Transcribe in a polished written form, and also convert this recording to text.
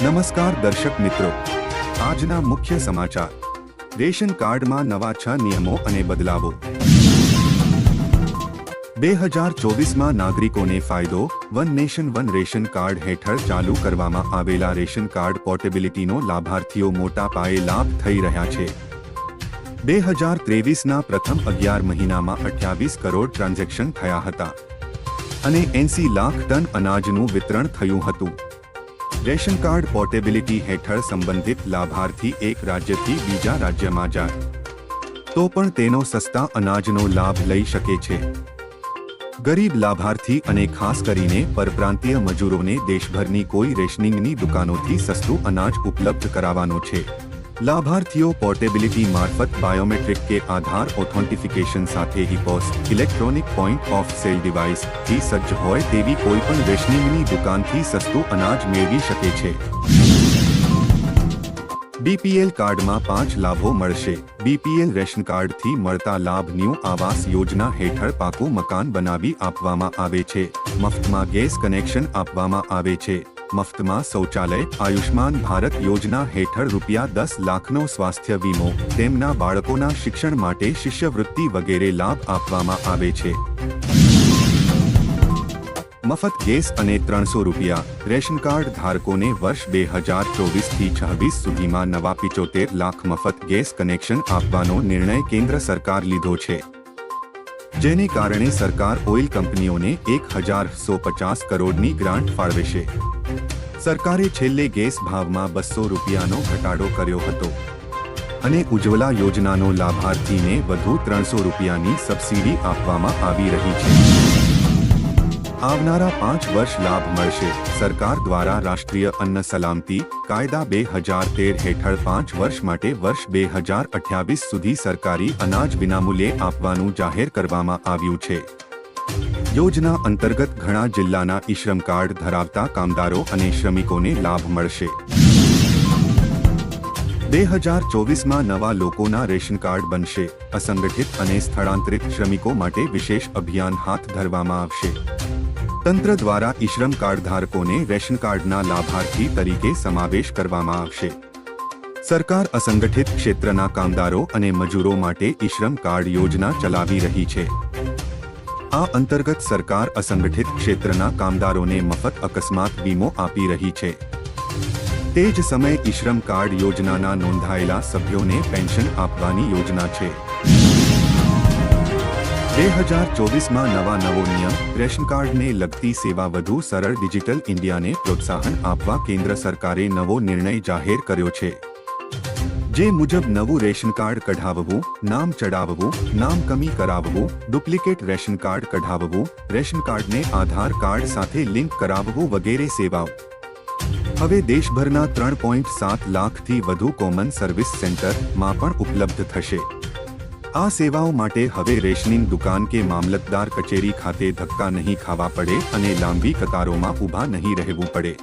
નમસ્કાર દર્શક મિત્રો, આજના મુખ્ય સમાચાર. રેશન કાર્ડમાં નવા 6 નિયમો અને બદલાવો. 2024માં નાગરિકોને ફાયદો. One nation one ration card હેઠળ ચાલુ કરવામાં આવેલા રેશન કાર્ડ પોર્ટેબિલિટીનો લાભાર્થીઓ મોટા પાયે લાભ થઈ રહ્યા છે. 2023ના પ્રથમ 11 મહિનામાં 28 કરોડ ટ્રાન્ઝેક્શન થયા હતા અને 80 લાખ ટન અનાજનું વિતરણ થયું હતું. રેશન કાર્ડ પોર્ટેબિલિટી હેઠળ સંબંધિત લાભાર્થી એક રાજ્યથી બીજા રાજ્યમાં જાય તો પણ તેનો સસ્તા અનાજનો લાભ લઈ શકે છે. ગરીબ લાભાર્થી અને ખાસ કરીને પરપ્રાંતીય મજૂરોને દેશભરની કોઈ રેશનિંગની દુકાનોથી સસ્તું અનાજ ઉપલબ્ધ કરાવવાનો છે. લાભાર્થીઓ પોર્ટેબિલિટી મારફત બાયોમેટ્રિક કે આધાર ઓથેન્ટિફિકેશન સાથે ePOS electronic point of sale device થી સજ્જ હોય તેવી કોઈપણ રેશનિંગની દુકાનથી સસ્તું અનાજ મેળવી શકે છે. બીપીએલ કાર્ડમાં 5 લાભો મળશે. બીપીએલ રેશન કાર્ડથી મળતા લાભ ન્યૂ આવાસ યોજના હેઠળ પાકું મકાન બનાવી આપવામાં આવે છે. મફતમાં ગેસ કનેક્શન આપવામાં આવે છે. મફતમાં શૌચાલય. આયુષ્માન ભારત યોજના હેઠળ ₹10 લાખનો સ્વાસ્થ્ય વીમો. તેમના બાળકોના શિક્ષણ માટે શિષ્યવૃત્તિ વગેરે લાભ આપવામાં આવે છે. મફત ગેસ અને ₹300. રેશન કાર્ડ ધારકોને વર્ષ 2024થી 26 સુધીમાં નવા 75 લાખ મફત ગેસ કનેક્શન આપવાનો નિર્ણય કેન્દ્ર સરકાર લીધો છે, જેને કારણે સરકાર ઓઇલ કંપનીઓને ₹1,150 કરોડની ગ્રાન્ટ ફાળવશે. સરકારે છેલ્લે ગેસ ભાવમાં ₹200નો ઘટાડો કર્યો હતો અને ઉજ્જવલા યોજનાનો લાભાર્થીને વધુ ₹300ની સબસિડી આપવામાં આવી રહી છે. આવનારા 5 વર્ષ લાભ મળશે. સરકાર દ્વારા રાષ્ટ્રીય અન્ન સલામતી કાયદા 2013 હેઠળ 5 વર્ષ માટે વર્ષ 2028 સુધી સરકારી અનાજ વિનામૂલ્યે આપવાનું જાહેર કરવામાં આવ્યું છે. યોજના અંતર્ગત ઘણા જિલ્લાના ઈ-શ્રમ કાર્ડ ધરાવતા કામદારો અને શ્રમિકોને લાભ મળશે. 2024માં નવા લોકોના રેશન કાર્ડ બનશે. અસંગઠિત અને સ્થળાંતરિત શ્રમિકો માટે વિશેષ અભિયાન હાથ ધરવામાં આવશે. તંત્ર દ્વારા ઈ-શ્રમ કાર્ડ ધારકોને રેશન કાર્ડના લાભાર્થી તરીકે સમાવેશ કરવામાં આવશે. સરકાર અસંગઠિત ક્ષેત્રના કામદારો અને મજૂરો માટે ઈ-શ્રમ કાર્ડ યોજના ચલાવી રહી છે. આ અંતર્ગત સરકાર અસંગઠિત ક્ષેત્રના કામદારોને મફત અકસ્માત વીમો આપી રહી છે. તે જ સમયે ઈ-શ્રમ કાર્ડ યોજનાના નોંધાયેલા સભ્યોને પેન્શન આપવાની યોજના છે. 2024માં નવો નિયમ. રેશન કાર્ડને લગતી સેવા વધુ સરળ. ડિજિટલ ઇન્ડિયાને પ્રોત્સાહન આપવા કેન્દ્ર સરકારે નવો નિર્ણય જાહેર કર્યો છે, જે મુજબ નવું રેશન કાર્ડ કઢાવવું, નામ ચડાવવું, નામ કમી કરાવવું, ડુપ્લિકેટ રેશન કાર્ડ કઢાવવું, રેશન કાર્ડને આધાર કાર્ડ સાથે લિંક કરાવવું વગેરે સેવાઓ હવે દેશભરના 3.7 લાખથી વધુ કોમન સર્વિસ સેન્ટરમાં પણ ઉપલબ્ધ થશે. આ સેવાઓ માટે હવે રેશનિંગ દુકાન કે મામલતદાર કચેરી ખાતે ધક્કા નહીં ખાવા પડે અને લાંબી કતારોમાં ઊભા નહીં રહેવું પડે.